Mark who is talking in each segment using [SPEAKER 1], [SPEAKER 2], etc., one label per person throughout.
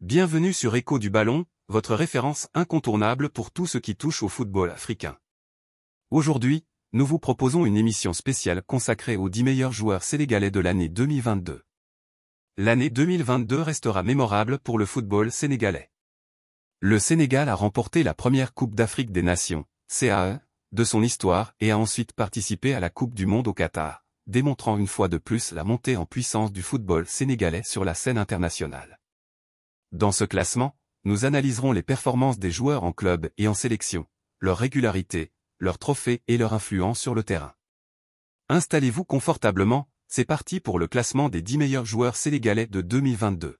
[SPEAKER 1] Bienvenue sur Écho du Ballon, votre référence incontournable pour tout ce qui touche au football africain. Aujourd'hui, nous vous proposons une émission spéciale consacrée aux 10 meilleurs joueurs sénégalais de l'année 2022. L'année 2022 restera mémorable pour le football sénégalais. Le Sénégal a remporté la première Coupe d'Afrique des Nations, CAE, de son histoire et a ensuite participé à la Coupe du Monde au Qatar, démontrant une fois de plus la montée en puissance du football sénégalais sur la scène internationale. Dans ce classement, nous analyserons les performances des joueurs en club et en sélection, leur régularité, leurs trophées et leur influence sur le terrain. Installez-vous confortablement, c'est parti pour le classement des 10 meilleurs joueurs sénégalais de 2022.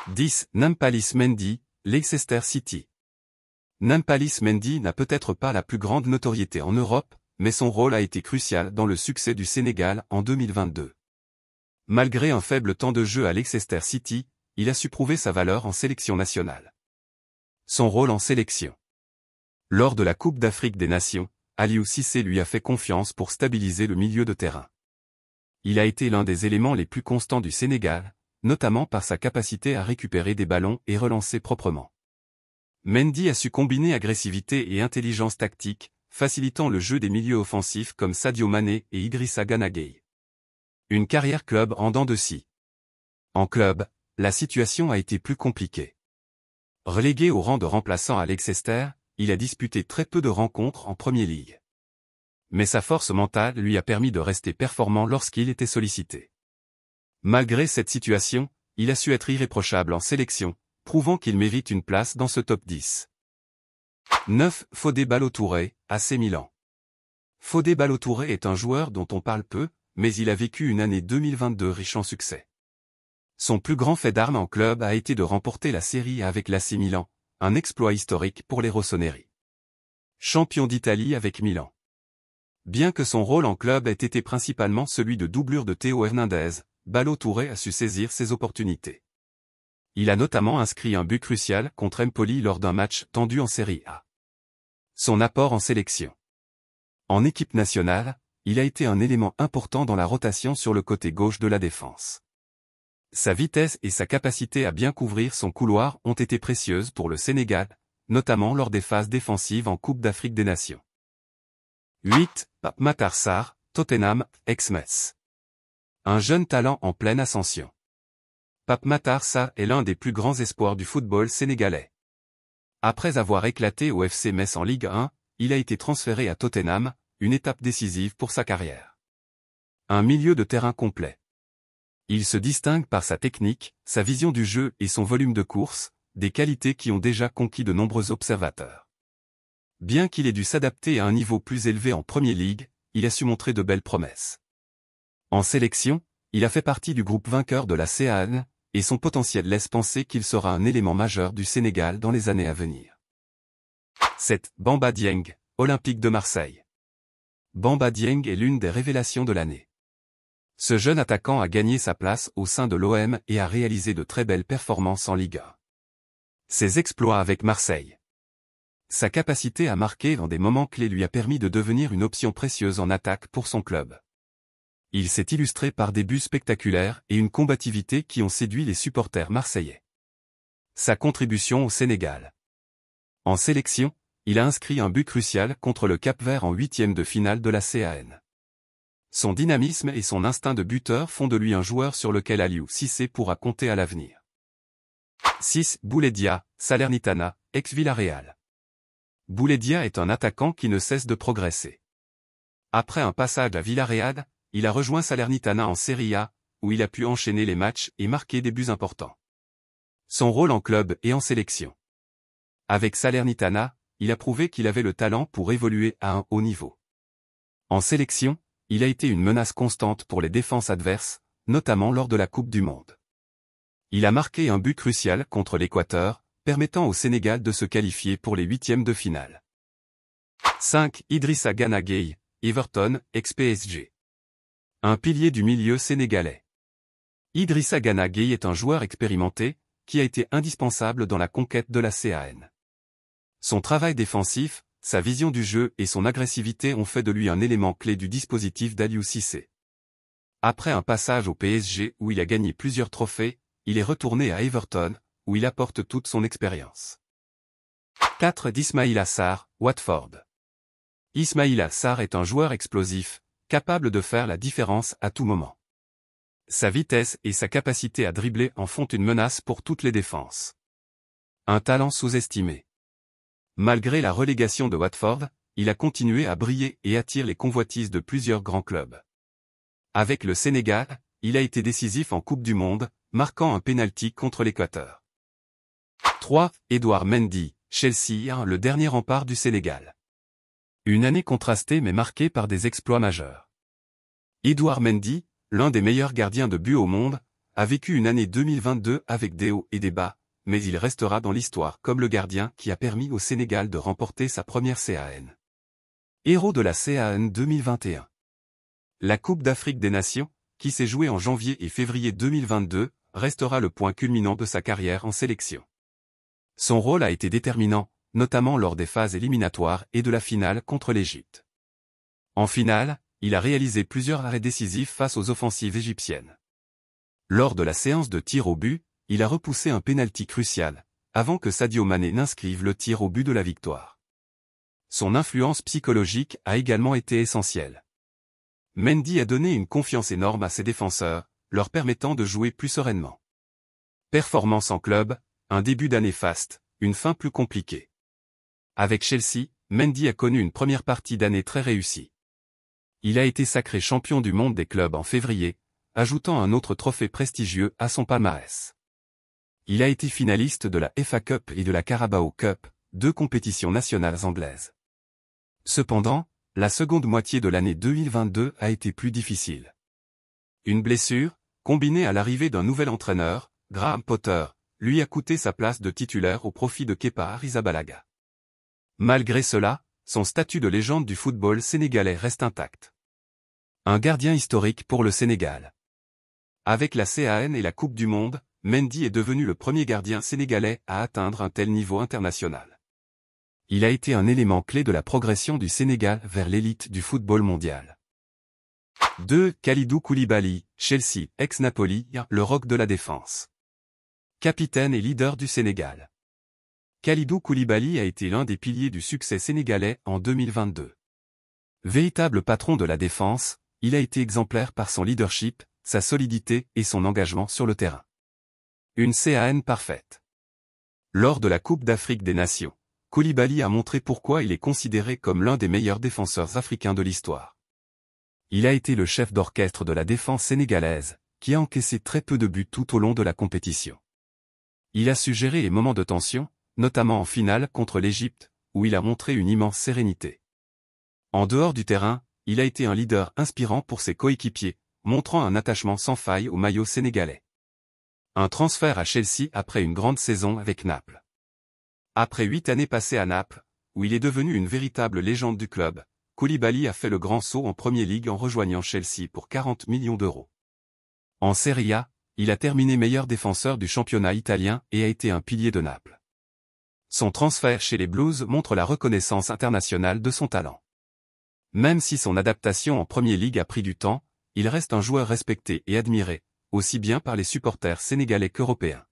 [SPEAKER 1] 10. Nampalys Mendy, Leicester City. Nampalys Mendy n'a peut-être pas la plus grande notoriété en Europe, mais son rôle a été crucial dans le succès du Sénégal en 2022. Malgré un faible temps de jeu à Leicester City, il a su prouver sa valeur en sélection nationale. Son rôle en sélection. Lors de la Coupe d'Afrique des Nations, Aliou Cissé lui a fait confiance pour stabiliser le milieu de terrain. Il a été l'un des éléments les plus constants du Sénégal, notamment par sa capacité à récupérer des ballons et relancer proprement. Mendy a su combiner agressivité et intelligence tactique, facilitant le jeu des milieux offensifs comme Sadio Mané et Idrissa Gana Gueye. Une carrière club en dents de scie. En club, la situation a été plus compliquée. Relégué au rang de remplaçant à Leicester, il a disputé très peu de rencontres en Premier League. Mais sa force mentale lui a permis de rester performant lorsqu'il était sollicité. Malgré cette situation, il a su être irréprochable en sélection, prouvant qu'il mérite une place dans ce top 10. 9. Fodé Ballo-Touré, AC Milan. Fodé Ballo-Touré est un joueur dont on parle peu, mais il a vécu une année 2022 riche en succès. Son plus grand fait d'armes en club a été de remporter la Série A avec l'AC Milan, un exploit historique pour les rossoneri. Champion d'Italie avec Milan. Bien que son rôle en club ait été principalement celui de doublure de Théo Hernandez, Ballo-Touré a su saisir ses opportunités. Il a notamment inscrit un but crucial contre Empoli lors d'un match tendu en Série A. Son apport en sélection. En équipe nationale, il a été un élément important dans la rotation sur le côté gauche de la défense. Sa vitesse et sa capacité à bien couvrir son couloir ont été précieuses pour le Sénégal, notamment lors des phases défensives en Coupe d'Afrique des Nations. 8. Pape Matar Sarr, Tottenham, ex-Metz. Un jeune talent en pleine ascension. Pape Matar Sarr est l'un des plus grands espoirs du football sénégalais. Après avoir éclaté au FC Metz en Ligue 1, il a été transféré à Tottenham, une étape décisive pour sa carrière. Un milieu de terrain complet. Il se distingue par sa technique, sa vision du jeu et son volume de course, des qualités qui ont déjà conquis de nombreux observateurs. Bien qu'il ait dû s'adapter à un niveau plus élevé en Premier League, il a su montrer de belles promesses. En sélection, il a fait partie du groupe vainqueur de la CAN, et son potentiel laisse penser qu'il sera un élément majeur du Sénégal dans les années à venir. 7. Bamba Dieng, Olympique de Marseille. Bamba Dieng est l'une des révélations de l'année. Ce jeune attaquant a gagné sa place au sein de l'OM et a réalisé de très belles performances en Ligue 1. Ses exploits avec Marseille. Sa capacité à marquer dans des moments clés lui a permis de devenir une option précieuse en attaque pour son club. Il s'est illustré par des buts spectaculaires et une combativité qui ont séduit les supporters marseillais. Sa contribution au Sénégal. En sélection, il a inscrit un but crucial contre le Cap-Vert en 8e de finale de la CAN. Son dynamisme et son instinct de buteur font de lui un joueur sur lequel Aliou Cissé pourra compter à l'avenir. 6. Boulaye, Salernitana, ex-Villarreal. Boulaye est un attaquant qui ne cesse de progresser. Après un passage à Villarreal, il a rejoint Salernitana en Serie A, où il a pu enchaîner les matchs et marquer des buts importants. Son rôle en club et en sélection. Avec Salernitana, il a prouvé qu'il avait le talent pour évoluer à un haut niveau. En sélection, il a été une menace constante pour les défenses adverses, notamment lors de la Coupe du Monde. Il a marqué un but crucial contre l'Équateur, permettant au Sénégal de se qualifier pour les 8e de finale. 5. Idrissa Gana Gueye, Everton, ex-PSG. Un pilier du milieu sénégalais. Idrissa Gana Gueye est un joueur expérimenté, qui a été indispensable dans la conquête de la CAN. Son travail défensif, sa vision du jeu et son agressivité ont fait de lui un élément clé du dispositif d'Aliou Cissé. Après un passage au PSG où il a gagné plusieurs trophées, il est retourné à Everton, où il apporte toute son expérience. 4. d'Ismaïla Sarr, Watford. Ismaïla Sarr est un joueur explosif, capable de faire la différence à tout moment. Sa vitesse et sa capacité à dribbler en font une menace pour toutes les défenses. Un talent sous-estimé. Malgré la relégation de Watford, il a continué à briller et attire les convoitises de plusieurs grands clubs. Avec le Sénégal, il a été décisif en Coupe du Monde, marquant un pénalty contre l'Équateur. 3. Edouard Mendy, Chelsea, le dernier rempart du Sénégal. Une année contrastée mais marquée par des exploits majeurs. Edouard Mendy, l'un des meilleurs gardiens de but au monde, a vécu une année 2022 avec des hauts et des bas, mais il restera dans l'histoire comme le gardien qui a permis au Sénégal de remporter sa première CAN. Héros de la CAN 2021. La Coupe d'Afrique des Nations, qui s'est jouée en janvier et février 2022, restera le point culminant de sa carrière en sélection. Son rôle a été déterminant, notamment lors des phases éliminatoires et de la finale contre l'Égypte. En finale, il a réalisé plusieurs arrêts décisifs face aux offensives égyptiennes. Lors de la séance de tir au but, il a repoussé un pénalty crucial, avant que Sadio Mané n'inscrive le tir au but de la victoire. Son influence psychologique a également été essentielle. Mendy a donné une confiance énorme à ses défenseurs, leur permettant de jouer plus sereinement. Performance en club, un début d'année faste, une fin plus compliquée. Avec Chelsea, Mendy a connu une première partie d'année très réussie. Il a été sacré champion du monde des clubs en février, ajoutant un autre trophée prestigieux à son palmarès. Il a été finaliste de la FA Cup et de la Carabao Cup, deux compétitions nationales anglaises. Cependant, la seconde moitié de l'année 2022 a été plus difficile. Une blessure, combinée à l'arrivée d'un nouvel entraîneur, Graham Potter, lui a coûté sa place de titulaire au profit de Kepa Arrizabalaga. Malgré cela, son statut de légende du football sénégalais reste intact. Un gardien historique pour le Sénégal. Avec la CAN et la Coupe du Monde, Mendy est devenu le premier gardien sénégalais à atteindre un tel niveau international. Il a été un élément clé de la progression du Sénégal vers l'élite du football mondial. 2. Kalidou Koulibaly, Chelsea, ex-Napoli, le roc de la défense. Capitaine et leader du Sénégal. Kalidou Koulibaly a été l'un des piliers du succès sénégalais en 2022. Véritable patron de la défense, il a été exemplaire par son leadership, sa solidité et son engagement sur le terrain. Une CAN parfaite. Lors de la Coupe d'Afrique des Nations, Koulibaly a montré pourquoi il est considéré comme l'un des meilleurs défenseurs africains de l'histoire. Il a été le chef d'orchestre de la défense sénégalaise, qui a encaissé très peu de buts tout au long de la compétition. Il a su gérer les moments de tension, notamment en finale contre l'Égypte, où il a montré une immense sérénité. En dehors du terrain, il a été un leader inspirant pour ses coéquipiers, montrant un attachement sans faille au maillot sénégalais. Un transfert à Chelsea après une grande saison avec Naples. Après 8 années passées à Naples, où il est devenu une véritable légende du club, Koulibaly a fait le grand saut en Premier League en rejoignant Chelsea pour 40 millions d'euros. En Serie A, il a terminé meilleur défenseur du championnat italien et a été un pilier de Naples. Son transfert chez les Blues montre la reconnaissance internationale de son talent. Même si son adaptation en Premier League a pris du temps, il reste un joueur respecté et admiré, aussi bien par les supporters sénégalais qu'européens.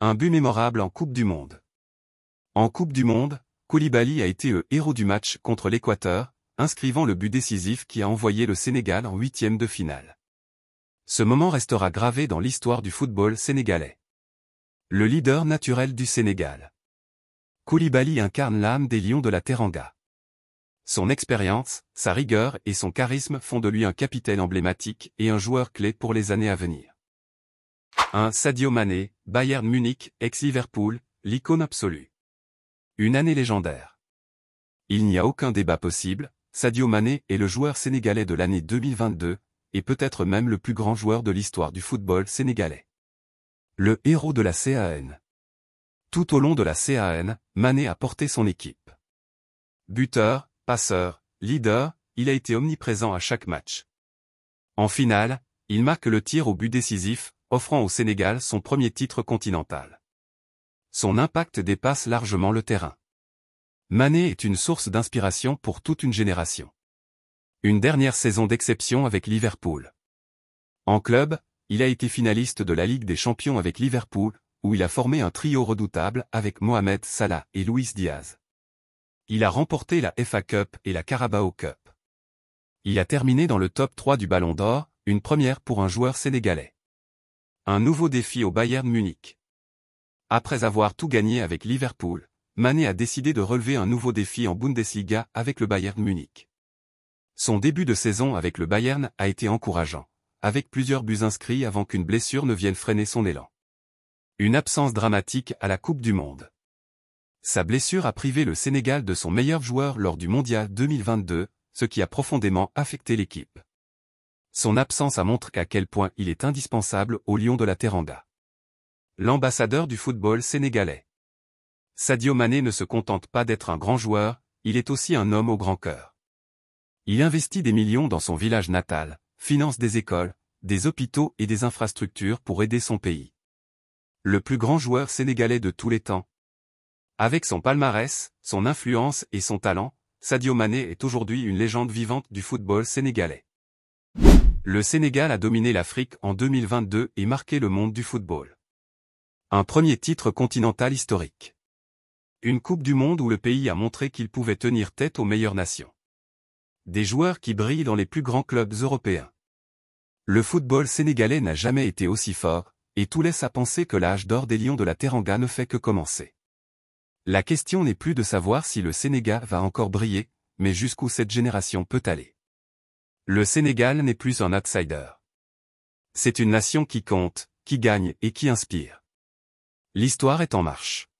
[SPEAKER 1] Un but mémorable en Coupe du Monde. En Coupe du Monde, Koulibaly a été le héros du match contre l'Équateur, inscrivant le but décisif qui a envoyé le Sénégal en huitième de finale. Ce moment restera gravé dans l'histoire du football sénégalais. Le leader naturel du Sénégal. Koulibaly incarne l'âme des Lions de la Teranga. Son expérience, sa rigueur et son charisme font de lui un capitaine emblématique et un joueur clé pour les années à venir. 1. Sadio Mané, Bayern Munich, ex-Liverpool, l'icône absolue. Une année légendaire. Il n'y a aucun débat possible, Sadio Mané est le joueur sénégalais de l'année 2022, et peut-être même le plus grand joueur de l'histoire du football sénégalais. Le héros de la CAN. Tout au long de la CAN, Mané a porté son équipe. Buteur, passeur, leader, il a été omniprésent à chaque match. En finale, il marque le tir au but décisif, offrant au Sénégal son premier titre continental. Son impact dépasse largement le terrain. Mané est une source d'inspiration pour toute une génération. Une dernière saison d'exception avec Liverpool. En club, il a été finaliste de la Ligue des Champions avec Liverpool, où il a formé un trio redoutable avec Mohamed Salah et Luis Diaz. Il a remporté la FA Cup et la Carabao Cup. Il a terminé dans le top 3 du Ballon d'Or, une première pour un joueur sénégalais. Un nouveau défi au Bayern Munich. Après avoir tout gagné avec Liverpool, Mané a décidé de relever un nouveau défi en Bundesliga avec le Bayern Munich. Son début de saison avec le Bayern a été encourageant, avec plusieurs buts inscrits avant qu'une blessure ne vienne freiner son élan. Une absence dramatique à la Coupe du Monde. Sa blessure a privé le Sénégal de son meilleur joueur lors du Mondial 2022, ce qui a profondément affecté l'équipe. Son absence a montré à quel point il est indispensable aux Lions de la Teranga. L'ambassadeur du football sénégalais. Sadio Mané ne se contente pas d'être un grand joueur, il est aussi un homme au grand cœur. Il investit des millions dans son village natal, finance des écoles, des hôpitaux et des infrastructures pour aider son pays. Le plus grand joueur sénégalais de tous les temps. Avec son palmarès, son influence et son talent, Sadio Mané est aujourd'hui une légende vivante du football sénégalais. Le Sénégal a dominé l'Afrique en 2022 et marqué le monde du football. Un premier titre continental historique. Une Coupe du Monde où le pays a montré qu'il pouvait tenir tête aux meilleures nations. Des joueurs qui brillent dans les plus grands clubs européens. Le football sénégalais n'a jamais été aussi fort, et tout laisse à penser que l'âge d'or des Lions de la Teranga ne fait que commencer. La question n'est plus de savoir si le Sénégal va encore briller, mais jusqu'où cette génération peut aller. Le Sénégal n'est plus un outsider. C'est une nation qui compte, qui gagne et qui inspire. L'histoire est en marche.